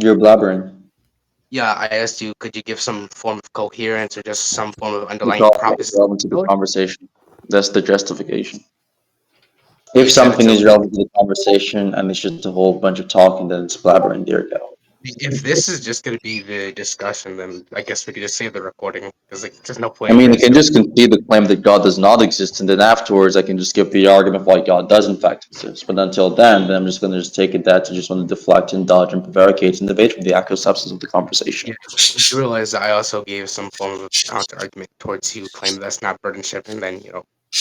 You're blabbering. Yeah, I asked you, could you give some form of coherence or just some form of underlying Because it's proposition? relevant to the conversation. That's the justification. You If said it's something a is relevant to the conversation and it's just a whole bunch of talking, then it's blabbering. There you go. if this is just gonna be the discussion, then I guess we could just save the recording because like there's no I point mean, I really can still. just concede the claim that God does not exist, and then afterwards I can just give the argument why God does in fact exist. But until then I'm just going to just take it that you just want to deflect and dodge and prevaricate and debate from the actual substance of the Yeah, conversation. you realize I also gave some form of counter argument towards you claiming that's not burden shifting. Then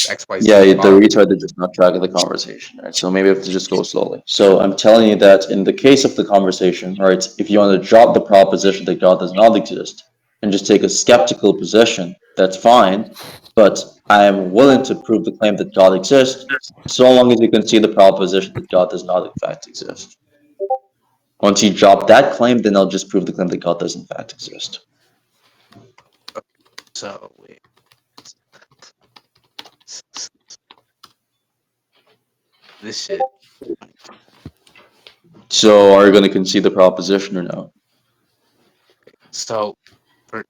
X Y Z Yeah, is the borrowed. retard is just not tracking the conversation, right? So maybe I have to just go slowly. So I'm telling you that in the case of the conversation, right, if you want to drop the proposition that God does not exist and just take a skeptical position, that's fine. But I am willing to prove the claim that God exists, so long as you can see the proposition that God does not in fact exist. Once you drop that claim, then I'll just prove the claim that God does in fact exist. So wait, this shit. So are you going to concede the proposition or no? So for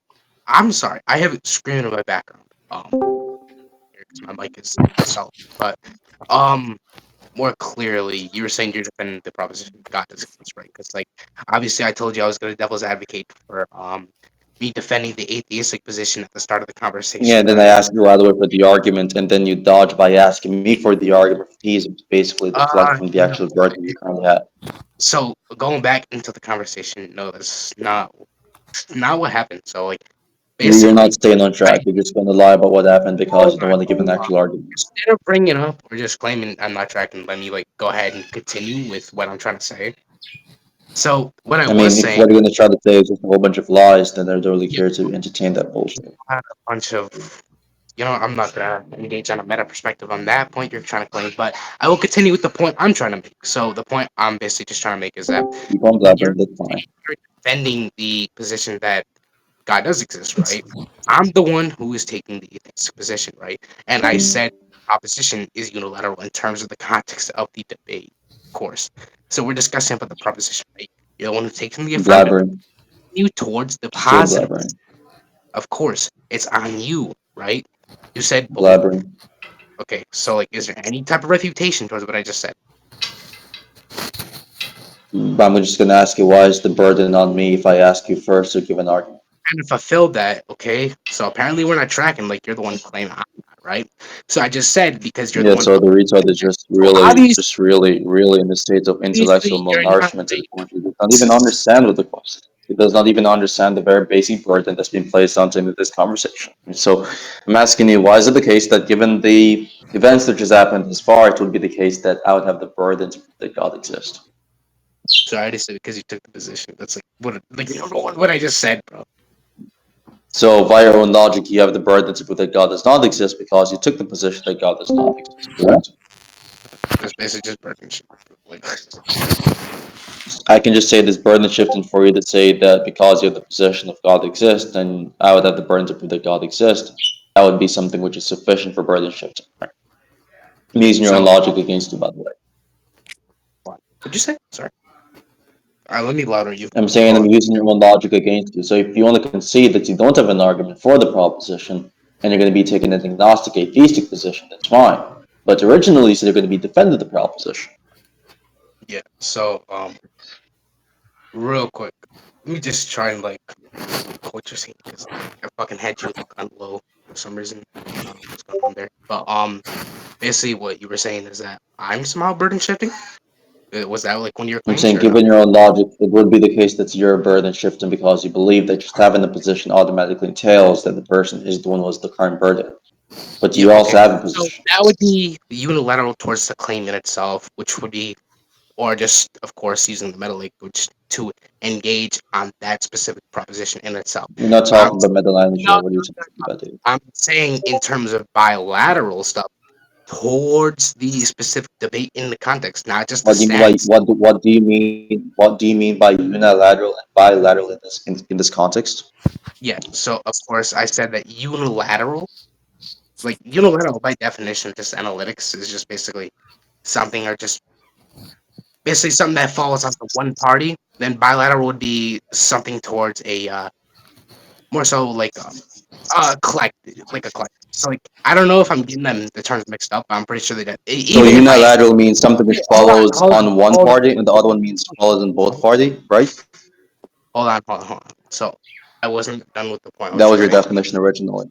I'm sorry, I have it screaming in my background. Because my mic is solid, but um. More clearly, you were saying you're defending the proposition God does exist, right? Because like obviously, I told you I was going to devil's advocate for me defending the atheistic position at the start of the Yeah, conversation, and but then I asked you right away for the argument, and then you dodge by asking me for the argument for theism to basically deflect from the no. actual argument you currently had. So going back into the conversation, no, that's not what happened. So like You're basically, not staying on I track. You're just going to lie about what happened because hold you don't on, want to give an hold on. actual argument. Instead of bringing it up or just claiming I'm not tracking, let me like go ahead and continue with what I'm trying to say. So what I I was mean, if saying. what you're going to try to say is just a whole bunch of lies, then I don't really Yeah, care to entertain that bullshit. had a bunch of I'm not gonna engage on a meta perspective on that point you're trying to claim, but I will continue with the point I'm trying to make. So the point I'm basically just trying to make is that Keep on you're, blabbering, that's fine. you're defending the position that God does exist, right? I'm the one who is taking the atheistic position, right? And I said opposition is unilateral in terms of the context of the debate, of course. So we're discussing about the proposition, right? You're the one who's taking the affirmative, Blabbering, you towards the still positive. blabbering, Of course, it's on you, right? You said believe. blabbering. Okay, so like, is there any type of refutation towards what I just said? But I'm just going to ask you, why is the burden on me if I ask you first to give an argument? Kind of fulfilled that, okay? So apparently we're not tracking. Like you're the one claiming I'm not, right? So I just said because you're the Yeah, one. so the retard is So obviously, really in the state of intellectual you're not. malnourishment to the point he does not even understand what the question is. He does not even understand the very basic burden that's been placed onto him in this conversation. So I'm asking you, why is it the case that given the events that just happened thus far, it would be the case that I would have the burden to prove that God exists? So I already said because you took the position. That's like like you don't know what I just said, bro. So by your own logic, you have the burden to prove that God does not exist because you took the position that God does not exist, correct? That's basically just burden shit. Like, I can just say this burden shifting for you to say that because you have the position of God exists, then I would have the burden to prove that God exists. That would be something which is sufficient for burden shifting. Right? I'm using your own so logic against you, by the way. what? What'd you say? Sorry. All right, let me louder you. I'm saying Hold I'm on. using your own logic against you. So if you want to concede that you don't have an argument for the proposition, and you're going to be taking an agnostic atheistic position, that's fine. But originally you said you're going to be defending the proposition. Yeah. So real quick, let me just try and like what you're saying because I fucking had you like on low for some reason. I don't know what's going on there. But basically what you were saying is that I'm somehow burden shifting. Was that like one of your I'm claims saying, or no? given your own logic, it would be the case that you're burden shifting because you believe that just having the position automatically entails that the person is the one who has the current burden. But Yeah. you Okay. also have a So position. that would be unilateral towards the claim in itself, which would be, or just of course using the meta language to engage on that specific proposition in itself. We're not But talking about meta language no, here. What are you talking about, dude? I'm saying in terms of bilateral stuff towards the specific debate in the context, not just the What do you mean by stance. what do you mean by unilateral and bilateral in this context? Yeah. So of course I said that unilateral, like unilateral by definition, just analytics is just basically something or just basically something that falls on the one party. Then bilateral would be something towards a more so like collective, like a collective. So like I don't know if I'm getting the terms mixed up. But I'm pretty sure they got So even if I am. unilateral means something which Wait, follows on one party, and the other one means follows on both party, right? hold on. So I wasn't done with the point I That was was your trying to get. definition originally.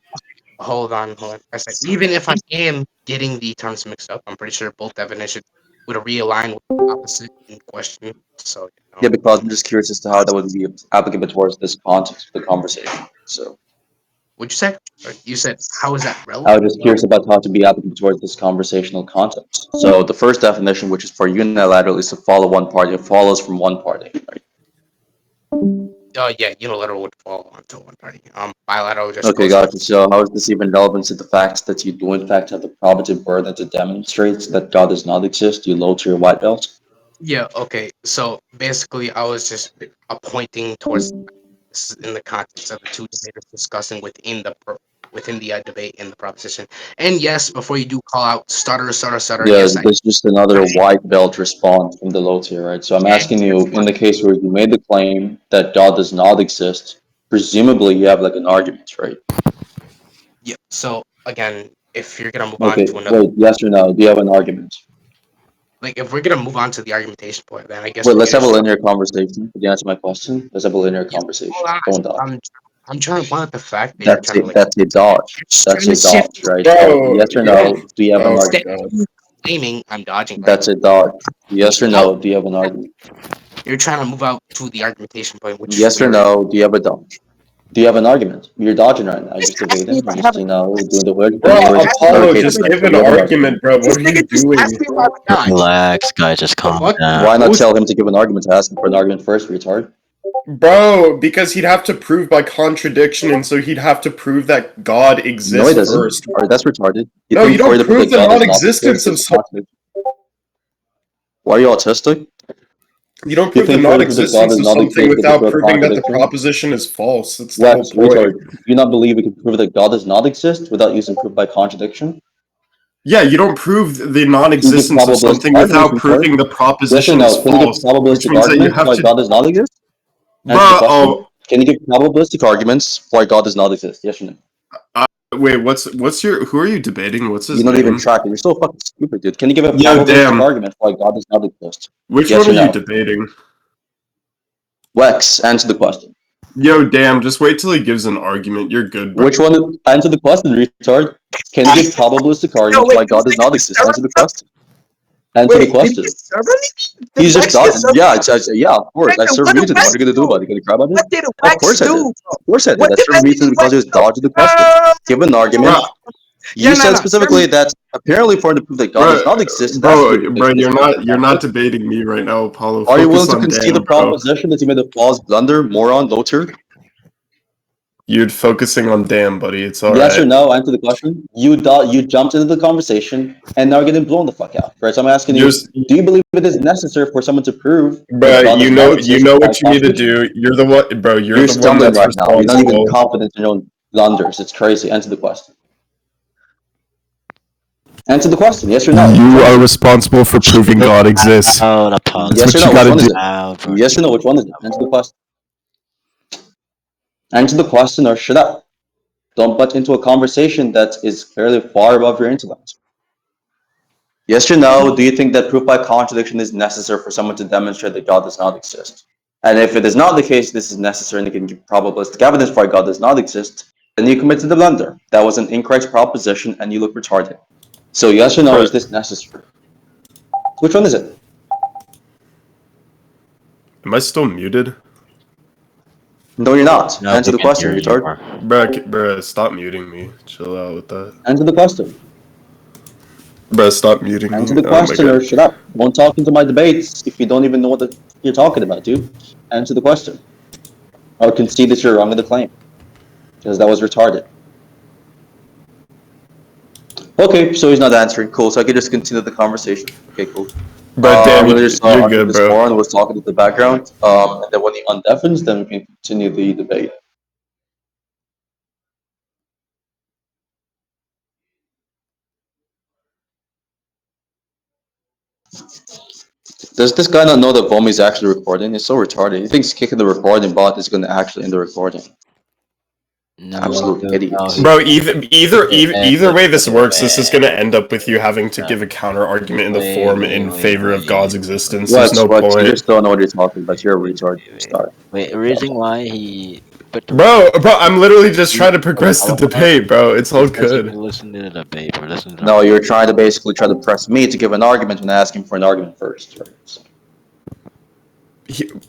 Hold on. I said even if I am getting the terms mixed up, I'm pretty sure both definitions would realign with the opposite in question. So Yeah, because I'm just curious as to how that would be applicable towards this context of the conversation. So what'd you say? Or you said how is that I relevant? was just curious about how to be applicable towards this conversational context. So the first definition, which is for unilateral, is to follow one party. It follows from one party, right? Oh yeah, unilateral would fall onto one party. Bilateral just Okay, goes on. gotcha. So how is this even relevant to the fact that you do in fact have the probative burden to demonstrate that God does not exist? You low to your white belt. Yeah, okay. So basically, I was just pointing towards this in the context of the two debaters discussing within the debate in the proposition. And yes, before you do call out stutter, Yeah, yes, I there's just another white belt response from the low tier, right? So I'm and asking guess you, in what? the case where you made the claim that God does not exist, presumably you have like an argument, right? Yeah. So again, if you're gonna move on Okay, to another, wait, yes or no? Do you have an argument? like if we're gonna move on to the argumentation point, then I guess Wait, we let's could have a just jump. linear conversation. Could you answer my question? Let's have a linear Yeah. Hold conversation. on. Don't dodge. I'm trying to point out the fact that you're That's trying to it. like That's a dodge. you're just That's trying a to shift dodge, right? So Bro, yes or you don't. no? Do you have an Oh my instead argument? god. of claiming I'm dodging, right? That's a dodge. Yes or How no? Do you have an argument? you're trying to move out to the argumentation point, which Yes we or already. no? Do you have a dodge? Do you have an argument? You're dodging right now. You're This just guy asked me debating. if You're I have just, a doing the word Bro, thing. You're just asking Apollo, about fabricating just stuff, give but an you have an argument, argument. bro. this What are you nigga just asked doing? me about dodge. Relax, guys, just The calm fuck? down. Why not Who's tell him to give an argument to ask him for an argument first, retard? bro? Because he'd have to prove by contradiction, and so he'd have to prove that God No, he exists doesn't. first. Alright, that's retarded. You No, you think for don't you to prove prove that the God does not exist, non-existence there's of a some. contradiction. Why are you autistic? You don't You prove the think for you to prove that God non-existence does of not something exist, you have to without prove a proving that the contradiction? proposition is false. That's the whole Wax, point. retard. Do you not believe we can prove that God does not exist without using proof by contradiction? Yeah, you don't prove the Can you give non-existence of probabilistic something arguments, without retard? proving the Yes or proposition is no? Can you give false, which probabilistic means that you arguments have why to. God does not exist? Answer the Bruh, question. oh, Can you give probabilistic arguments why God does not exist? Yes or no? wait, what's your who are you debating? What's his You're not even name? tracking. You're so fucking stupid, dude. Can you give a Yo, probabilistic damn. argument why God does not exist? Which Yes one or are you no? debating? Wex, answer the question. Yo, damn, just wait till he gives an argument. You're good, bro. Which one? Answer the question, retard. Can you give probabilistic No, arguments wait, why did God does this nigga not just exist? start Answer the running? question. Answer the Wait, did he question. just start running? Did He's just Wax just done. start Yeah, yeah, of course. I running? served What did muted him. What Wax are you gonna do do? about it? You gonna cry about it? What did Of Wax course I did. do, Of bro? course I did. What I did served that muted nigga him because Wax he was do? dodging the question. Give an argument. Bro, You Yeah, said no. specifically that apparently for him to prove that God does bro, not exist, it has to be bro, explicitly proven, you're can't not it? debating me right now, Apollo. Are you willing Focus to on concede the Dan, bro. proposition that you made a false blunder, moron, loater? You're focusing on Dan, buddy. It's Yes or alright. no? Answer the question. You jumped into the conversation and now you're getting blown the fuck out. Right? So I'm asking you, Just, do you believe it is necessary for someone to prove that bro, God does not you exist know by what you need to contradiction? do. You're the one, bro. You're You're the one stumbling that's right now. You're not even responsible. confident in your own blunders. It's crazy. Answer the question. Answer the question. Yes or no? Which You one is are it? responsible for proving Chill God exists. out, Apollo. That's Yes or what no? you Which gotta one is do. it? Out, bro. Yes or no? Which one is it? Answer the question. Answer the question or shut up. Don't butt into a conversation that is clearly far above your intellect. Yes or no? Do you think that proof by contradiction is necessary for someone to demonstrate that God does not exist? And if it is not the case, this is necessary and you can give probabilistic evidence why God does not exist, then you committed the blunder. That was an incorrect proposition and you look retarded. So yes or no, is Bro, this necessary? Which one is it? am I still muted? No, you're not. No, Answer we the can question, hear you. retard. Bro, stop muting me. Chill out with that. Answer the question. Bro, stop muting Answer me. the Oh my question or god. shut up. Don't talk into my debates if you don't even know what you're talking about, dude. Answer the question. Or concede that you're wrong in the claim. Because that was retarded. Okay, so he's not answering. Cool. So I can just continue the conversation. Okay, cool. Bro, I'm damn, gonna just you're unmute good, this bro. more and was talking in the background. And then when he undeafens, then we can continue the debate. Does this guy not know that Vomi's actually recording? He's so retarded. He thinks kicking the recording bot is going to actually end the recording. No, Absolute dude, idiots. no, Bro, either way this works, this is wait, gonna end up with you having to give a counter argument in the form in favor of God's existence. There's no What? You point. just don't know what you're talking about. You're a retard. Start. wait. Reason why he put the Bro, I'm literally just trying to progress the debate, bro. It's all because he can good. listen to the debate or listen to. No, you're trying to basically try to press me to give an argument when asking for an argument first. Right? So,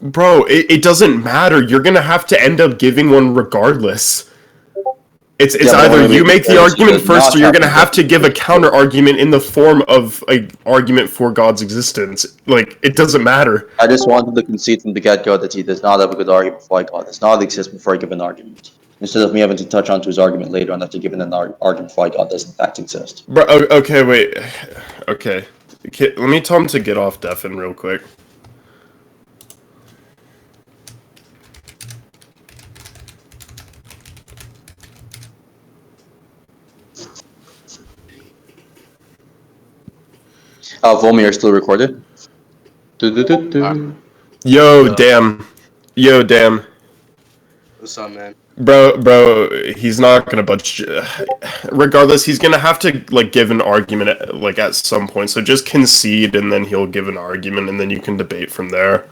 Bro, it doesn't matter. You're gonna have to end up giving one regardless. It's Yeah, but I either wanna you make make it the clear, argument so first, not or you're gonna having have to give a counter argument in the form of an argument for God's existence. Like, it doesn't matter. I just wanted to concede from the get-go that he does not have a good argument for why God does not exist before I give an argument. Instead of me having to touch onto his argument later on after giving an argument for why God does in fact exist. Bro, okay, wait. Okay. Let me tell him to get off deafen real quick. Vomi, are still recorded? Do. Yo, damn. What's up, man? Bro, he's not gonna budge. Regardless, he's gonna have to like give an argument at some point. So just concede, and then he'll give an argument, and then you can debate from there.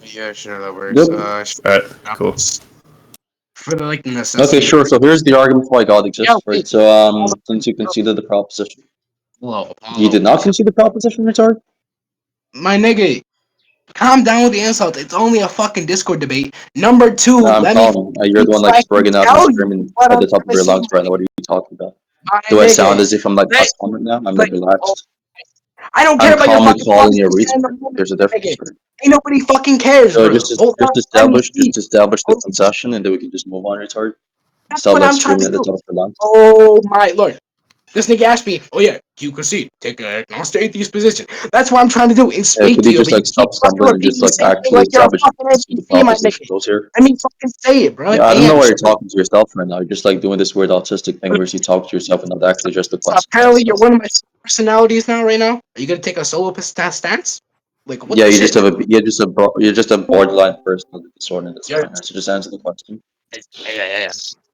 Yeah, sure, that works. Yep. All right, cool. For the like necessity. Okay, sure. So here's the argument for why God exists. Yeah, Right. wait. So since you conceded the proposition, Hello, you did not concede the proposition, retard. my nigga, calm down with the insult. It's only a fucking Discord debate. Number two, No, I'm let me calm. You're the one like fucking spreading out and tell you screaming what at I'm the top of trying to your say. lungs right now. What are you talking about? My Do I nigga, sound as if I'm like let- calm right now? I'm like, like relaxed. I don't care I'm about your calmly fucking calling you a proposition. retard. There's a difference. Right? Ain't nobody fucking cares, So bro. just Hold on, let me speak. establish the concession, and then we can just move on, retard. That's Stop what like I'm trying screaming to at the do. top of your lungs. Oh my lord. This nigga asked me, oh yeah, you concede. Take an agnostic atheist position. That's what I'm trying to do is speak Could to you you, just but you like keep stop fucking stumbling and repeating just the like same thing actually like you're a establish fucking the NPC, my nigga. proposition goes here? I mean, fucking say it, bro. Yeah, I don't know Damn, why you're son. talking to yourself right now. You're just like doing this weird autistic thing where you talk to yourself and not actually just the So question. apparently you're one of my personalities now, right now. Are you gonna take a solo stance? Like, what Yeah, the you shit? you're just a borderline personality disorder. That's Yeah, fine. So just answer the question. yeah.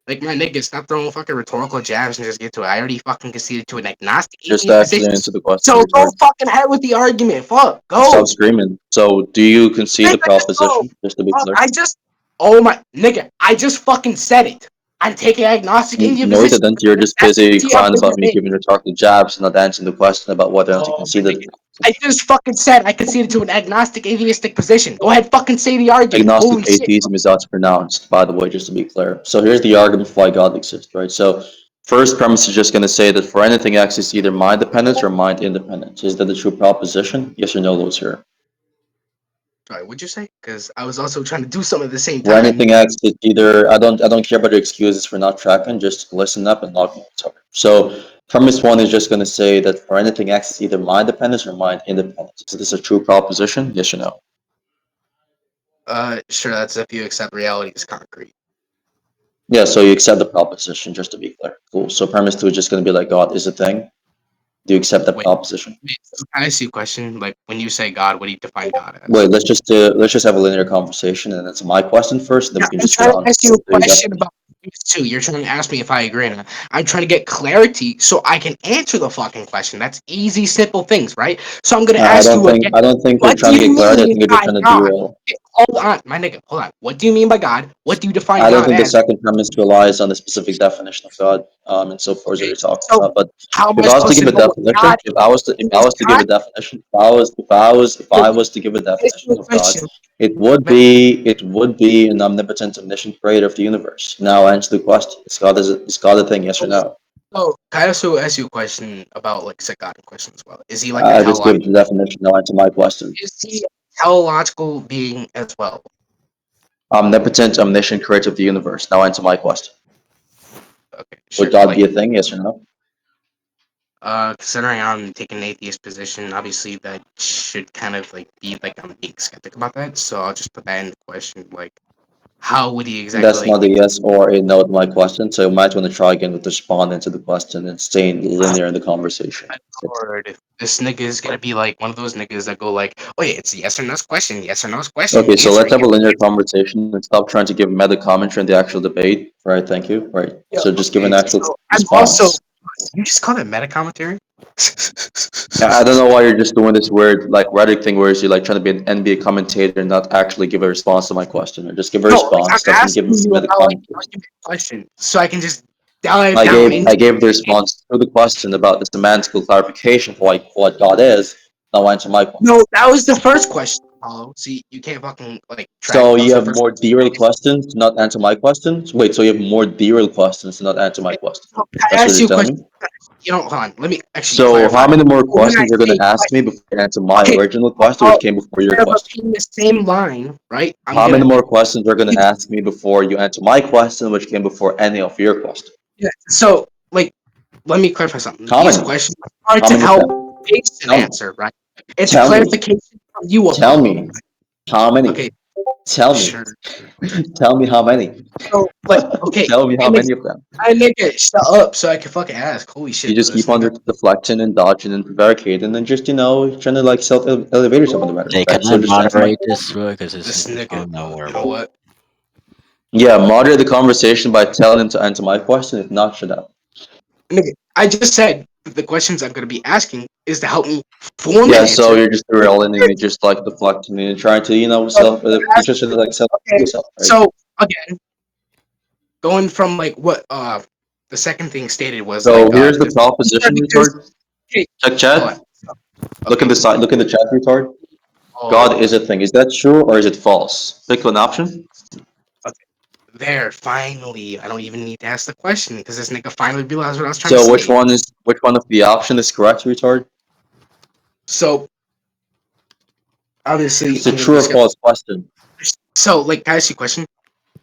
Like, my nigga, stop throwing fucking rhetorical jabs and just get to it. I already fucking conceded to an agnostic Just atheist actually position. answer the question. So go Retard. fucking ahead with the argument. Fuck, go. Stop screaming. So do you concede the Nigga, just go. proposition? Just to be clear. Oh my, nigga, I just fucking said it. I'm taking agnostic atheist No, you position. didn't. You're just That's busy the of crying the about me debate. giving rhetorical jabs and not answering the question about whether or not you Oh, my conceded. nigga. I just fucking said I conceded to an agnostic atheistic position. Go ahead, fucking say the argument. Agnostic Holy shit. atheism is how it's pronounced, by the way, just to be clear. So here's the argument for why God exists, right? So first premise is just going to say that for anything X, it's either mind dependent or mind independent. Is that a true proposition? Yes or no, those here. Sorry, what'd you say? Because I was also trying to do some at the same For time. anything X, it's either I don't care about your excuses for not tracking, just listen up and log me. So premise one is just going to say that for anything X, it's either mind dependent or mind independent. Is this a true proposition? Yes or no? Sure, that's if you accept reality as concrete. Yeah, so you accept the proposition, just to be clear. Cool. So premise two is just going to be like God is a thing. Do you accept that Wait. proposition? So can I ask you a question? Like, when you say God, what do you define God as? Wait, let's just have a linear conversation, and it's my question first, and then we can I'm just trying go to on. ask you a So you question got- about these two. You're trying to ask me if I agree or not. I'm trying to get clarity so I can answer the fucking question. That's easy, simple things, right? So I'm gonna ask you again. I don't think you're What do trying to you get clarity. I mean think you're just by trying to God? derail. Hold on, my nigga. Hold on. What do you mean by God? What do you define I don't God think the as? second premise relies on the specific definition of God, and so forth that Okay. you're talking So about. But how am if I I was to supposed give to a know what definition, God is? God? if I was to give a Ask you definition a of God, question. it would be an omnipotent, omniscient creator of the universe. Now answer the question: is God a thing? Yes or no? So can I also ask you a question about like God question as well? Is he like a I just give teleological? the definition. Now answer my question. Is he a teleological being as well? Omnipotent, omniscient creator of the universe. Now answer my question. Okay, sure. Would God Like, be a thing? Yes or no? considering I'm taking an atheist position, obviously that should kind of like be like I'm being skeptic about that. So I'll just put that in the question. Like, how would he exactly? That's not a yes or a no to my question, so you might want to try again with responding to the question and staying linear in the conversation. Lord, this nigga is gonna be like one of those niggas that go like, "Oh yeah, it's a yes or no question, yes or no question." Okay, so answer let's it, have a yes, linear answer it." conversation and stop trying to give meta commentary in the actual debate. Right, thank you. Right. Yeah, So just give an okay, actual so I'm also. response. You just call it meta commentary? I don't know why you're just doing this weird like Reddit thing where you're like trying to be an NBA commentator and not actually give a response to my question. Or just give a No, like I'm response. Stop trying to give asking you meta about like commentary. a question, so I can just dive I down gave into I gave the response to the question about the semantical clarification for like what God is. Now answer my question. No, that was the first question, Paulo. See, you can't fucking like track. So That you was the have first more derailed questions to not answer my questions? Wait, so you have more derailed questions to not answer my question. question? So, That's I what asked you're you a telling question. me? You know, hold on. Let me actually So how clarify. many more When I questions you're say gonna ask me question, before you answer my okay, original question, I'll, which came before your instead of question? repeating the same line, right? I'm How many gonna. more questions you're gonna ask me before you answer my question, which came before any of your questions? Yeah. So, like, let me clarify something. How These many? questions are How to many of help them? Jason Tell me. answer, right? It's a Tell me. clarification from you, Tell Apollo. me. How many? Okay, Tell me. sure. Tell me how many. So, like, okay, Tell me how and many of them. I nigga, shut up so I can fucking ask. Holy You shit, bro, just this keep on nigga. deflecting and dodging and prevaricating and just, trying to like self elevate yourself in the matter, Hey, can right? So I just answer my moderate question. this bro? Because This his nigga, phone not bro. You know working. what? Yeah, moderate the conversation by telling him to answer my question. If not, shut up. Nigga, I just said that the questions I'm gonna be asking is to help me form an Yeah, so answer. you're just derailing and you're just like deflecting and you're trying to, So, self, ask- just like self okay, yourself, right? so again, going from like what the second thing stated was So like here's the proposition, because retard. okay, Check hold on. chat. Look in Okay. the side. Look in the chat, retard. God Oh, is a thing. Is that true or is it false? Pick an option. okay. There, finally. I don't even need to ask the question because this nigga finally realized what I was trying to So say. which one of the option is correct, retard? So obviously It's a I'm gonna true be or false question. so like can I ask you a question?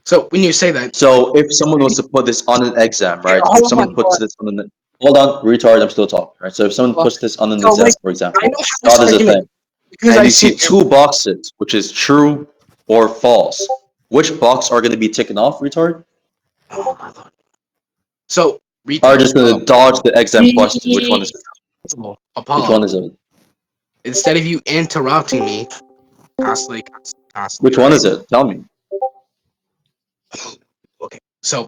So when you say that, like So if someone was to put this on an exam, okay, right? If hold someone on, hold puts on, this on an hold on, retard, I'm still talking, right? So if someone hold on. puts this on an So exam, like for I know example, how this God is a argument thing, because and I you see see two boxes, which is true or false, which box are going to be taken off, retard? oh my lord. So Are retard, just going to dodge the exam question? Which one is it? Which one Apollo. is it? Instead of you interrupting me constantly, Which one right? is it? Tell me. Okay. So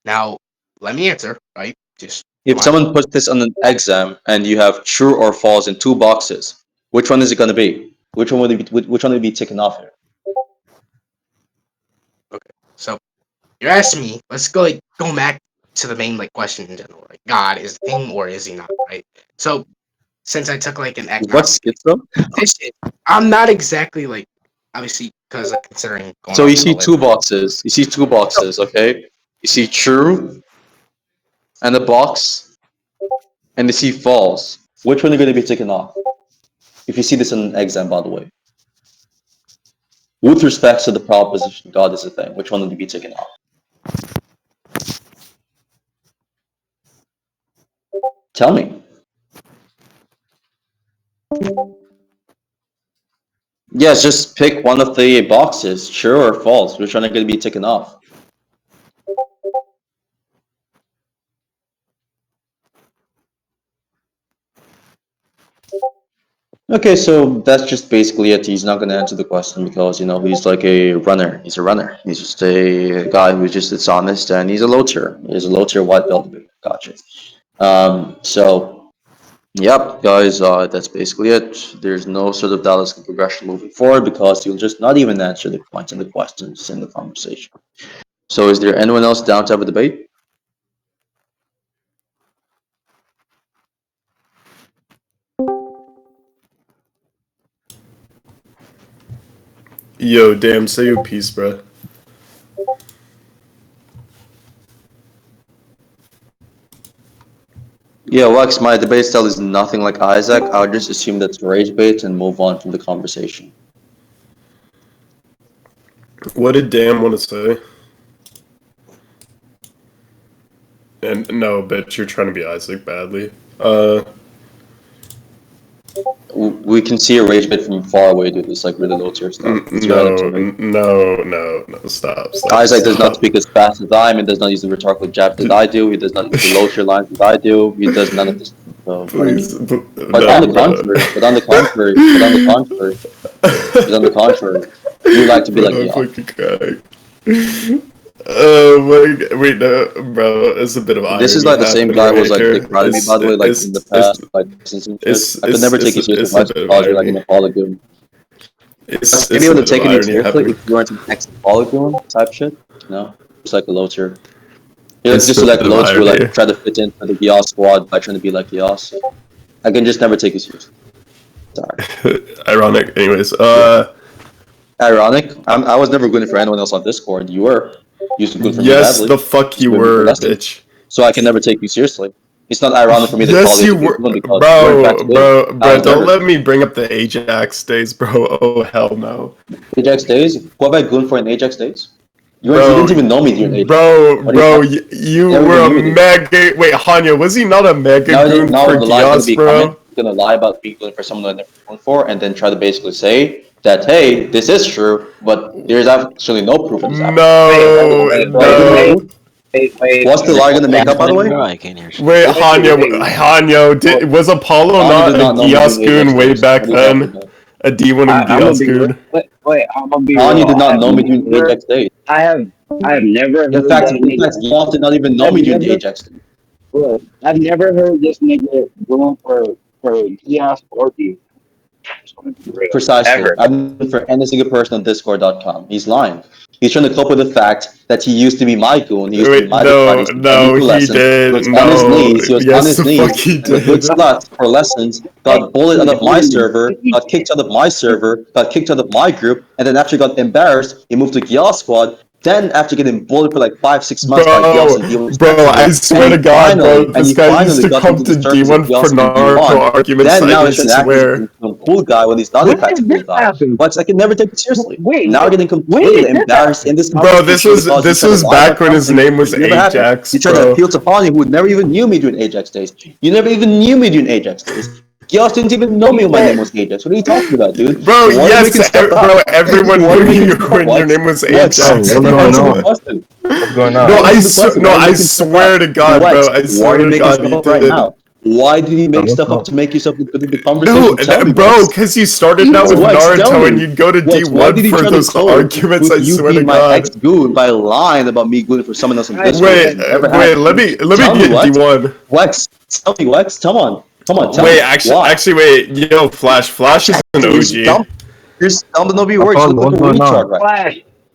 now let me answer, right? Just come If on. someone puts this on an exam and you have true or false in two boxes, which one is it going to be? Which one would it be? Which one would be taken off here? Okay. So you're asking me, let's go like go back to the main like question in general. Like God is the thing or is he not, right? So since I took like an What's agnostic schizo? position, I'm not exactly like obviously because like, considering going So off you to the see list. two boxes. You see two So, boxes, okay? You see true and a box, and you see false. Which one are going to be taken off? If you see this in an exam, by the way. With respect to the proposition, God is a thing, which one would be taken off? Tell me. Yes, just pick one of the boxes, true or false. Which one are going to be taken off? Okay, so that's just basically it. He's not going to answer the question because, he's like a runner. He's a runner. He's just a guy who's just dishonest and he's a low tier. He's a low tier white belt. Gotcha. So, yep, guys, that's basically it. There's no sort of dialectical progression moving forward because you'll just not even answer the points and the questions in the conversation. So, is there anyone else down to have a debate? Yo, damn, say your piece, bro. Yeah, Lex, my debate style is nothing like Isaac. I would just assume that's rage bait and move on from the conversation. What did damn want to say? And no, bitch, you're trying to be Isaac badly. We we can see a rage bit from far away, dude. It's like really low tier stuff. No, stop. Isaac does not speak as fast as I am. He does not use the rhetorical jab that I do. He does not use the low tier lines that I do. He does none of this. So, Please, but on the contrary, you like to be like wait, no, bro, it's a bit of irony. This is like the same guy who was like here. dick riding me, by the way, like in the past, like since I could never take you seriously because you're like an apology. Maybe able to take it seriously if you weren't an ex-apology type shit. No, it's like a low tier. You're just like a low tier, like try to fit into the Yas squad by trying to be like Yas. I can just never take you seriously. Sorry. Ironic, anyways. Ironic? I was never good for anyone else on Discord. You were. You used to good for me Yes, badly. the fuck you were, bitch. So I can never take you seriously. It's not ironic for me to yes, call you. Bro, don't let me bring up the Ajax days, bro. Oh, hell no. Ajax days? What have I good for in Ajax days? You didn't even know me during Ajax. Bro, you were a mega... Wait, Hanya, was he not a mega goon for Gias, bro? I'm gonna lie about being good for someone that I never known for, and then try to basically say that, hey, this is true, but there's actually no proof of this. No. What's the lie gonna make up, by the way? Wait, Hanya, was Apollo not a Gias goon way back then? A D1 and Gias goon? Wait, I'm gonna be Hanya did not know me during Ajax days. I have never heard In fact, Gias did not even know me during the Ajax days. Bro, I've never heard this nigga going for Gias or D. Precisely. Ever. I've been for any single person on Discord.com. He's lying. He's trying to cope with the fact that he used to be my goon. He used to be my no, he did. He was on his knees. He was on his knees. He did. Good slut for lessons. Got bullied out of my server. Got kicked out of my server. Got kicked out of my group. And then after he got embarrassed, he moved to Gyal Squad. Then after getting bullied for like 5-6 months by Gyal and D1, bro, I swear to God, bro, this guy used to come to D1 for Naruto arguments. Then now I he's an acting cool guy when he's not a cool guy. But I can never take it seriously. Now getting completely embarrassed in this. Bro, this was back when his name was Ajax. You tried to appeal to Hanya, who never even knew me during Ajax days. You never even knew me during Ajax days. Gyos didn't even know me when my name was Ajax. What are you talking about, dude? Bro, everyone knew you when your name was Ajax. What's going on? No, I swear to God, bro. I swear to God, you did. Why did you make stuff up to make yourself good in the conversation? No, bro, because you started out with Naruto and you'd go to D1 for those arguments, I swear to God. My ex-goon by lying about me gooning for someone else in Discord. Wait, let me get D1. Wex, tell me, Wex, come on, tell me. Wait, actually, wait, yo, Flash is an OG. You're stumbling over your words. You look like a retard right now.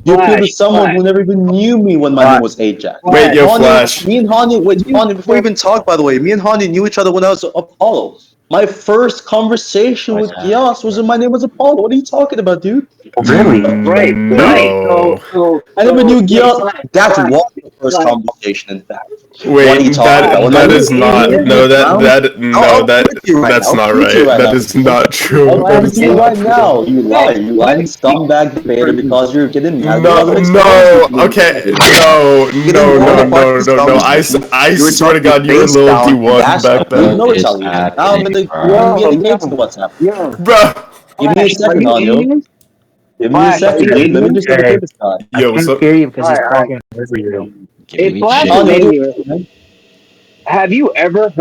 You appeal to someone who never even knew me when my name was Ajax. Wait, yo, Flash. Me and Hanya, before we even talk, by the way, me and Hanya knew each other when I was Apollo. My first conversation with Gias was when my name was Apollo. What are you talking about, dude? Really? Right. So, I never knew Gias. That was the first conversation, in fact. Wait, that is not. No, that's not right. That is not true. I'm asking you right now. You lying scumbag debater because you're getting mad. Okay, no. I swear to God, you were a little D1 back then. No retaliation. Now I'm in the games of WhatsApp. Bro! Give me a second, Hanyo. Give me a second, dude. Let me just get this guy. Yo, what's up? Hey, Flash, have you ever,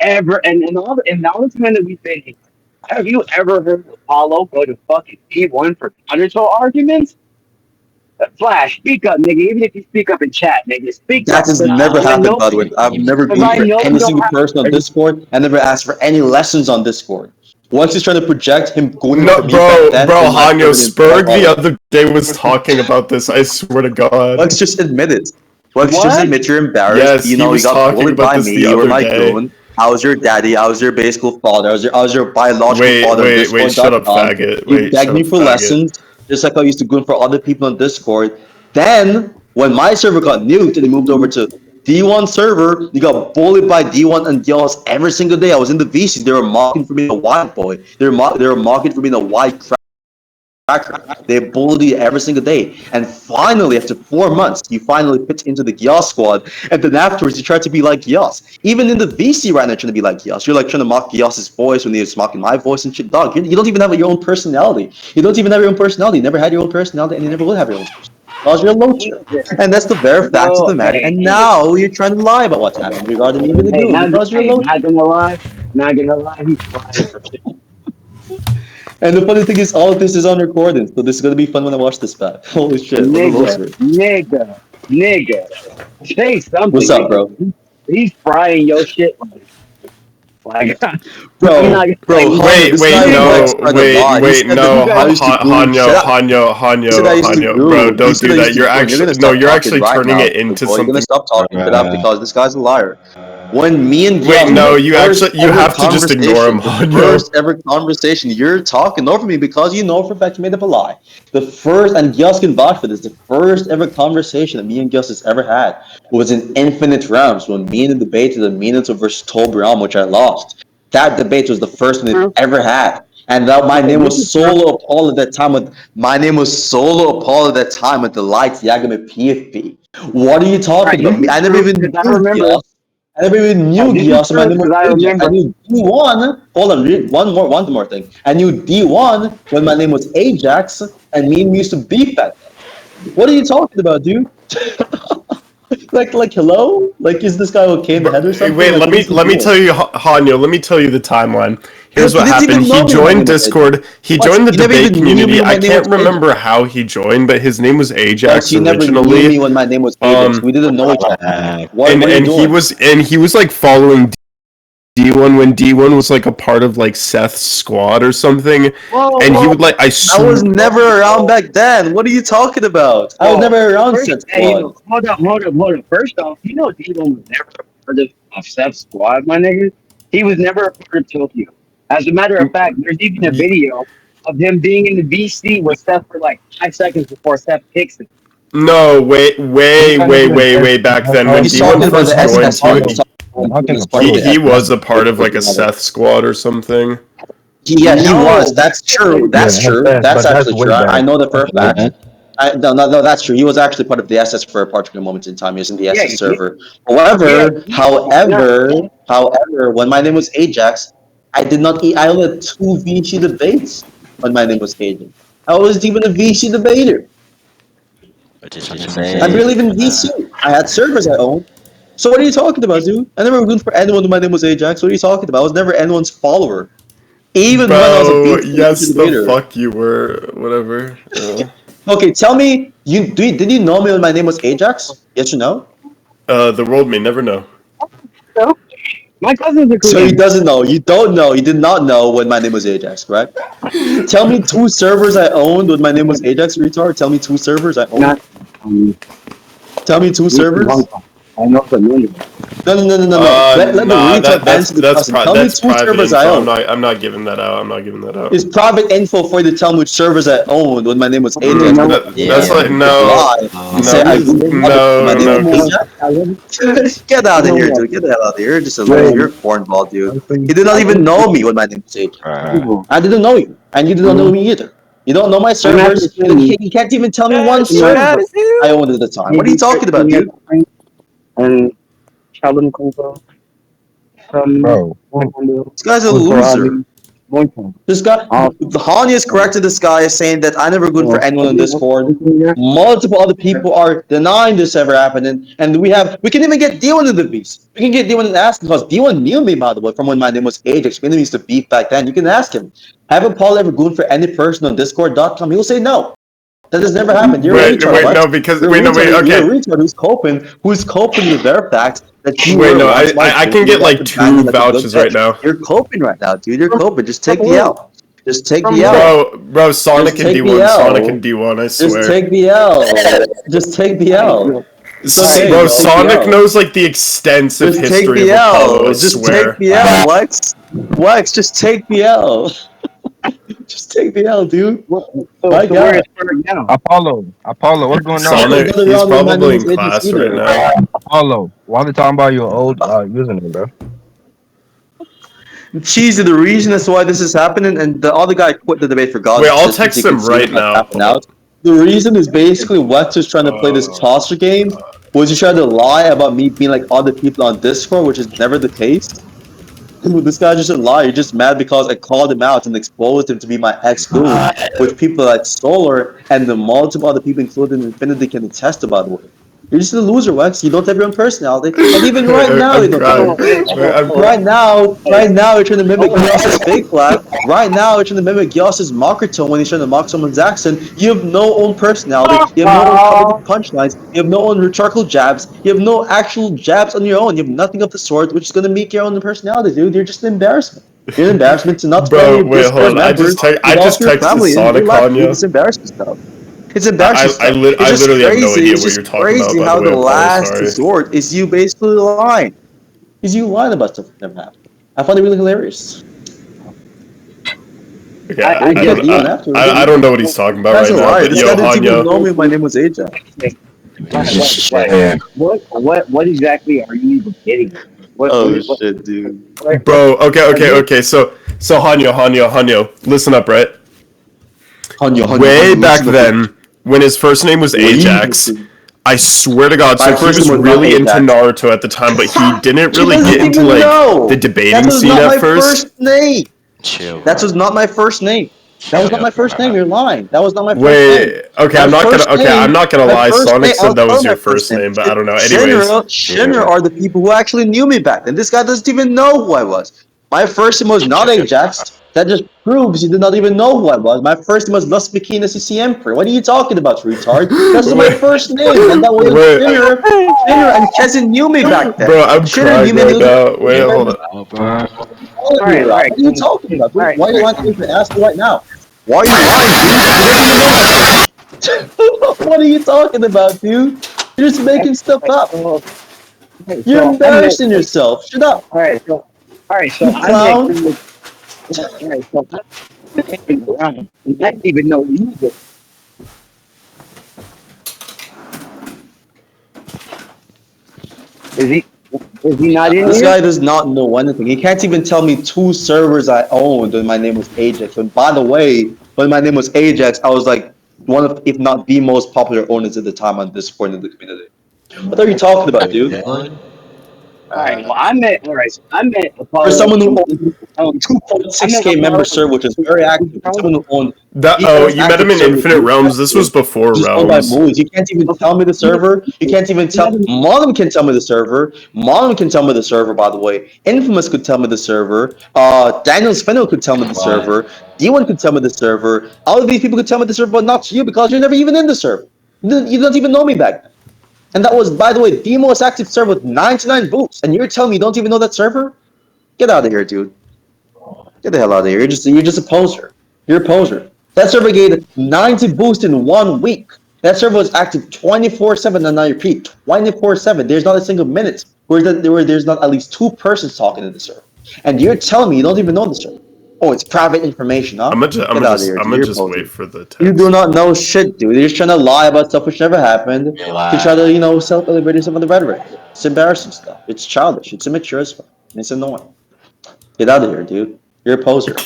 and all the time that we've been here, have you ever heard Apollo go to fucking D1 for Naruto arguments? Flash, speak up, nigga. Even if you speak up in chat, nigga, speak up. That has never happened, by the way. I've never been for any single person on Discord. I never asked for any lessons on Discord. Once he's trying to project him going bro, Hanyo, Spurg the other day was talking about this, I swear to God. Let's just admit it. Let's just admit you're embarrassed. Yes, you got bullied by me. You were my goon. I was your daddy. I was your biological father. I was your biological father. Wait, shut up, faggot. You begged me for lessons, just like I used to goon for other people on Discord. Then, when my server got nuked and they moved over to D1 server, you got bullied by D1 and Gios every single day. I was in the VC. They were mocking for being a white boy. They were mocking for being a white crap. They bullied you every single day. And finally, after 4 months, you finally fit into the Gyas squad. And then afterwards, you try to be like Gyas. Even in the VC right now, trying to be like Gyas. You're like trying to mock Gyas's voice when he's mocking my voice and shit. Dog, you don't even have your own personality. You don't even have your own personality. You never had your own personality, and you never will have your own personality. Because you're a loacher. And that's the very fact of the matter. And now you're trying to lie about what's happening regarding even the goo because you're a loacher. Not gonna lie, he's flying for shit. And the funny thing is, all of this is on recording, so this is gonna be fun when I watch this back. Holy shit! What a loser. Nigga. Say something. What's up, bro? He's frying your shit like Bro, Wait, no, Hanyo, bro, don't do that. You're actually turning it into something. You're gonna stop talking for that because this guy's a liar. When me and Wait, Gil, no, you have to just ignore him, Hanyo. First ever conversation, you're talking over me because you know for a fact you made up a lie. The first, and Gus can vouch for this, the first ever conversation that me and Gus has ever had was in Infinite Realms when me and the debated the Minato versus Tob Realm, which I lost. That debate was the first one it ever had. And that my name was Solo Paul at that time with the lights Yagami PFP. What are you talking about? I never even knew Gus. I never even knew Gyas. My name was Ajax. I knew D1. Hold on, one more thing. I knew D1 when my name was Ajax, and me and me used to beef that. What are you talking about, dude? like hello? Like is this guy okay in the head or something? Wait, let me tell you, Hanyo. Let me tell you the timeline. Here's what happened. He joined Discord. He joined the debate community. I can't remember how he joined, but his name was Ajax originally. Never knew me when my name was Ajax. We didn't know each other. And he was like following D1 when D1 was like a part of like Seth's squad or something. And he would like I was never around back then. What are you talking about? I was never around Seth's squad. Hold up. First off, you know D1 was never a part of Seth's squad, my nigga. He was never a part of Tokyo. As a matter of fact, there's even a video of him being in the VC with Seth for like 5 seconds before Seth picks him. No, way back then when D1 first joined, he was a part of like a Seth squad or something. Yeah, he was. That's true. That's actually true. I know that for a fact. No, that's true. He was actually part of the SS for a particular moment in time. He was in the SS server. However, when my name was Ajax, I did not. I only had 2 VC debates when my name was Ajax. I wasn't even a VC debater. I'm barely even VC. I had servers I owned. So what are you talking about, dude? I never rooted for anyone when my name was Ajax. What are you talking about? I was never anyone's follower. Even when I was a VC debater. The fuck you were. Whatever. Okay, tell me, did you know me when my name was Ajax? Yes or no? The world may never know. No. My cousin's a So he doesn't know. You don't know. You did not know when my name was Ajax, correct? Tell me 2 servers I owned when my name was Ajax, retard. Tell me 2 servers I owned. Tell me 2 servers. I know the name. No. Let the retard answer the question. Tell me 2 servers I owned. I'm not giving that out. It's private info for you to tell me which servers I owned when my name was Ajax. That's like no. Get out of here, dude. Get the hell out of here. You're just a loser. You're a cornball, dude. You did not even know me when my name was Ajax. I didn't know you, and you did not know me either. You don't know my servers. You can't even tell me one server I owned at the time. What are you talking about, dude? And Sheldon Cooper. Bro, This guy's a loser. This guy, Hani is corrected this guy, saying that I never good for anyone on Discord. Multiple other people are denying this ever happening, and we can even get D1 in the beast. We can get D1 and ask because D1 knew me, by the way, from when my name was Ajax. We used to beef back then. You can ask him. Haven't Paul ever good for any person on Discord.com? He will say no. That has never happened. You're a retard. You're a retard who's coping with the very fact that you I can get like 2 vouchers right now. You're coping right now, dude. You're coping. Just take the L. Just take the L. Bro, Sonic and D1, I swear. Just take the L. Just take the L. Bro, Sonic knows like the extensive history of Apollo, Just take the L, Wex, just take the L. Just take the L, dude. My God. Apollo, what's going on? Sonic, he's probably in class right now. Apollo, why are they talking about your old username, bro? Cheesy, the reason as to why this is happening, and the other guy quit the debate for God's Wait, I'll existence, text you can him see right him like now. tapping Hold out. The reason is basically Wex was trying to play this tosser game, was he tried to lie about me being like other people on Discord, which is never the case. This guy just didn't lie. He's just mad because I called him out and exposed him to be my ex-goon, which people like Solar and the multiple other people, including Infinity, can attest about. The way. You're just a loser, Wex. You don't have your own personality, and even right now, you I'm don't have your crying. own Wait, I'm Right now, you're trying to mimic Yoss's fake flag. Right now, you're trying to mimic Yoss's mocker tone when he's trying to mock someone's accent. You have no own personality. You have no own comedy punchlines. You have no own rhetorical jabs. You have no actual jabs on your own. You have nothing of the sort, which is going to make your own personality, dude. You're just an embarrassment. You're an embarrassment to not Bro, only wait, Discord hold on. I members, just but also your texted family and your Sonic life, on dude. you. It's embarrassing stuff. It's embarrassing stuff. I It's just literally have no crazy. idea It's what just you're talking about, crazy by how the the way, Apollo, last sorry. resort is you basically lying. Is you lying about stuff that never happened. I find it really hilarious. Okay, I You got Dion after. I don't know what he's talking about That's right a now, lie. but This yo, guy didn't even Hanya, know me. My name was Ajax. What exactly are you even getting? What Shit, dude. bro, okay. So Hanya, listen up, right? Way back then, when his first name was Ajax, I swear to God, so he was really into Naruto at the time, but he didn't really get into like the debating scene at first. Name. Chill, That bro. was not my first name. That was not my first name. You're lying. That was not my first name. Wait, okay, I'm not gonna My lie. first Sonic name, said I'll that tell was you your my first first name, but I don't know. Anyways, Shinra are the people who actually knew me back then. This guy doesn't even know who I was. My first name was not Ajax. That just proves you did not even know who I was. My first name was Lus Bikina CC Emperor. What are you talking about, retard? That's my Wait. first name, and that was Wait. Shinra and Kevin knew me back then. Bro, I'm Shinra knew crying me. right now. Wait, hold on. Oh, bro. What are you talking about? Why are you lying to me for asking right now? Why are you lying, dude? What are you talking about, dude? You're just making stuff up. You're embarrassing yourself. Shut up, All right, so you clown. all right, so I'm around. I didn't even know you were. Is he? Is he not in This here? guy does not know anything. He can't even tell me 2 servers I owned when my name was Ajax. And by the way, when my name was Ajax, I was like one of, if not the most popular owners at the time on Discord in the community. What are you talking about, dude? All right, well, I met. All right, so I met For Apollo. someone who owned I met 2.6K member Apollo. server, which is very active, for someone who owned That the most you met him active in server, Infinite Realms. This was before just owned by Realms. Moose. You can't even tell me the server. You can't even tell. Monim can tell me the server. Monim can tell me the server, by the way. Infamous could tell me the server. Daniel Spinel could tell me the server. D1 could tell me the server. All of these people could tell me the server, but not you because you're never even in the server. You don't even know me back then. And that was, by the way, the most active server with 99 boots. And you're telling me you don't even know that server? Get out of here, dude. Get the hell out of here. You're just a poser. You're a poser. That server gained 90 boosts in 1 week. That server was active 24/7, and I repeat, 24/7. There's not a single minute where there's not at least 2 persons talking to the server. And you're telling me you don't even know the server. Oh, it's private information, huh? Get out of here, dude. You're a poser. Wait for the text. You do not know shit, dude. You're just trying to lie about stuff which never happened to try to, self-elevate yourself on the rhetoric. It's embarrassing stuff. It's childish. It's immature as fuck. And it's annoying. Get out of here, dude. You're a poser.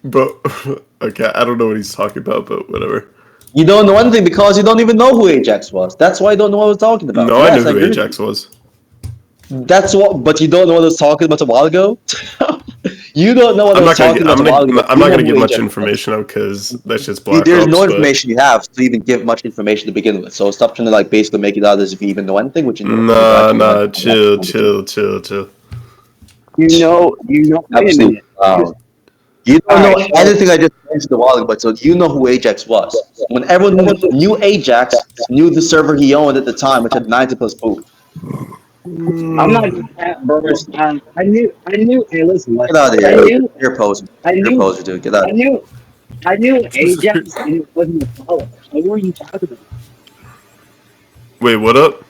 Bro, okay, I don't know what he's talking about, but whatever. You don't know anything because you don't even know who Ajax was. That's why you don't know what I was talking about. No, Yes, I knew who agree with Ajax was. you. That's what, but you don't know what I was talking about a while ago? You don't know what I was talking about a while ago. I'm not gonna give much information out because that's just Black There's Ops. no information you have to even give much information to begin with. So stop trying to basically make it out as if you even know anything, which you know. Nah, chill. You know. Wait a Absolutely. minute. You don't know Alright, so- anything I just mentioned a while ago, but so you know who Ajax was. When everyone knew Ajax, knew the server he owned at the time, which had 90 plus boots. I'm not that burst. I knew. Hey, listen. Get out of I here. knew. You're a poser. I You're a knew. poser, dude. Get out I of here. knew. I knew Ajax, and it wasn't Apollo. So what are you talking about? Wait, what up?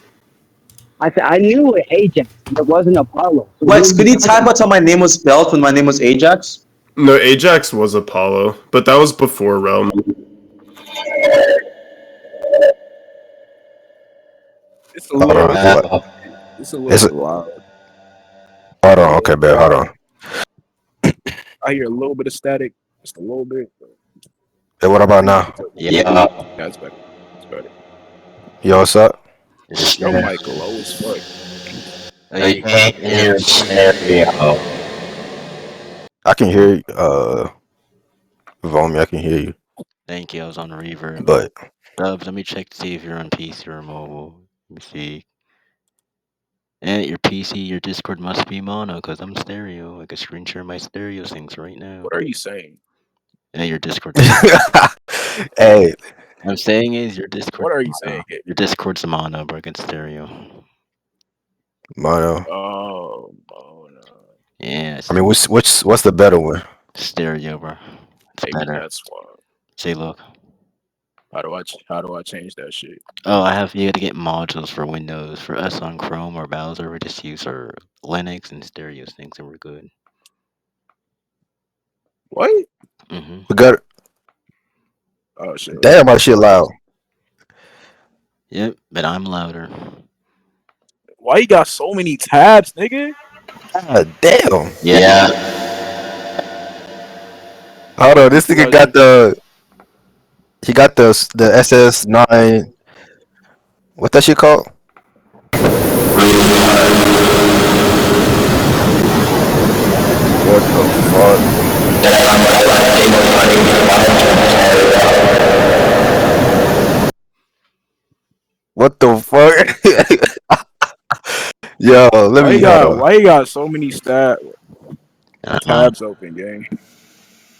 I said I knew Ajax, but it wasn't Apollo. So Lex, could you type out how my name was spelled when my name was Ajax? No, Ajax was Apollo, but that was before Realm. It's a little loud. It's a little loud. Hold on, okay, babe, hold on. I hear a little bit of static, just a little bit. Hey, what about now? Yeah. That's better. That's better. Yo, what's up? Yo, Michael, low as fuck. You can't hear stereo. I can hear Vomi, I can hear you. Thank you. I was on reverb. But Dubs, let me check to see if you're on PC or mobile. Let me see. And your PC, your Discord must be mono because I'm stereo. I can screen share my stereo things right now. What are you saying? And your Discord. hey, I'm saying is your Discord. What are you saying? Your Discord's mono, bro. It's stereo. Mono. Oh, no. Yeah. I mean, what's the better one? Stereo, bro. It's Maybe better. that's why. Say, look. How do I change that shit? Oh, you gotta get modules for Windows. For us on Chrome or browser, we just use our Linux and stereo things, and we're good. What? Mm-hmm. We got. Oh shit. Damn, my shit loud. Yep, but I'm louder. Why you got so many tabs, nigga? God damn. Yeah. Hold on, this nigga got the. He got the SS9. What that shit called? What the fuck? What the fuck? Yo, let me hold on. Why you got so many tabs open, gang?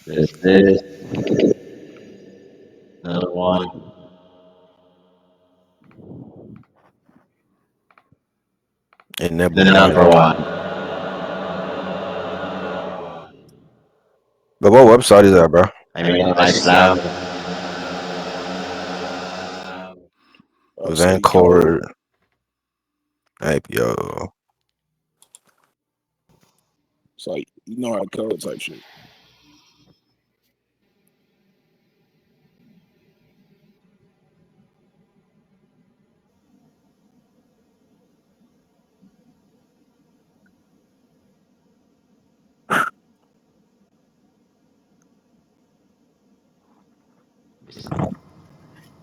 This. Another one. And number The number one. one. But what website is that, bro? I mean, it's loud. City code. Vancouver. Yo. It's like you know how to code type shit.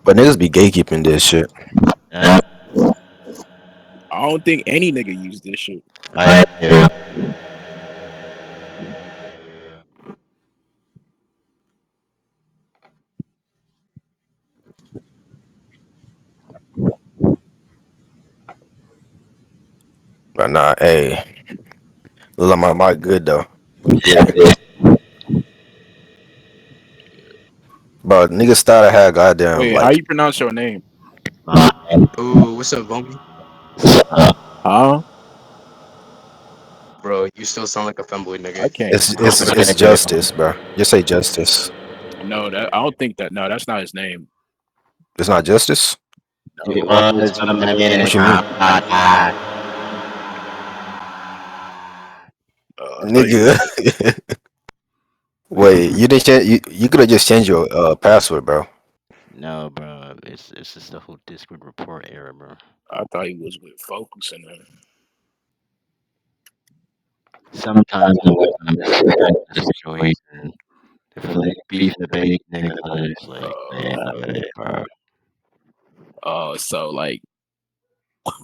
But niggas be gatekeeping this shit. Yeah. I don't think any nigga use this shit. I do. But nah, hey. Look, my mic good though. Good. But niggas started had goddamn Wait, how like you pronounce your name? Ooh, what's up, homie? Huh? Bro, you still sound like a femboy I nigga. can't. it's justice, bro. Just say justice. No, I don't think that. No, that's not his name. It's not justice. No. It was from the beginning. What you mean? Nigga. Wait, you didn't change. You could have just changed your password, bro. No, bro. It's just the whole Discord report error, bro. I thought he was with Focus and Sometimes I'm the situation. If it's like beef debate, nigga, it's like, man, bro. so like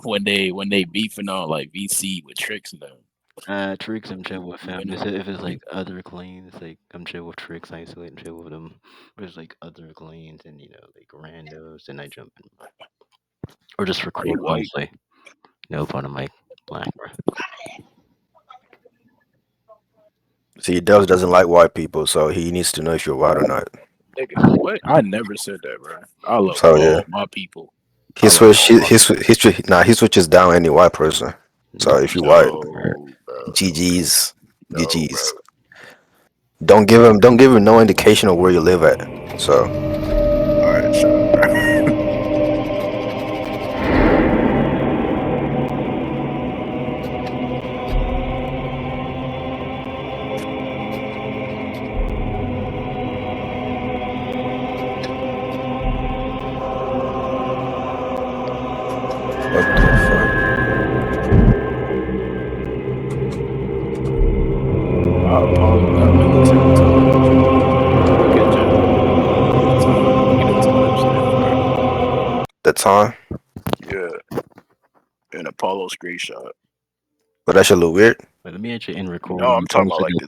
when they beefing on like VC with Tricks and them. Tricks, I'm chill with him. When If it's like other cleans, like I'm chill with Tricks, isolate and chill with them. If it's like other cleans and like randos, then I jump in. Or just are you record white? mostly. No fun of my black, bro. See, Dubs doesn't like white people, so he needs to know if you're white or not. Nigga, what? I never said that, bro. I love So all yeah, my people. he switches down any white person. So if you white, No, bro. GG's, No, bro. GG's. Don't give him no indication of where you live at. So All right, shut up, bro. what the fuck? Apollo got military. the time. Yeah. And Apollo screenshot. But that shit look weird. But let me actually end recording. No, I'm talking Tell us about like again. the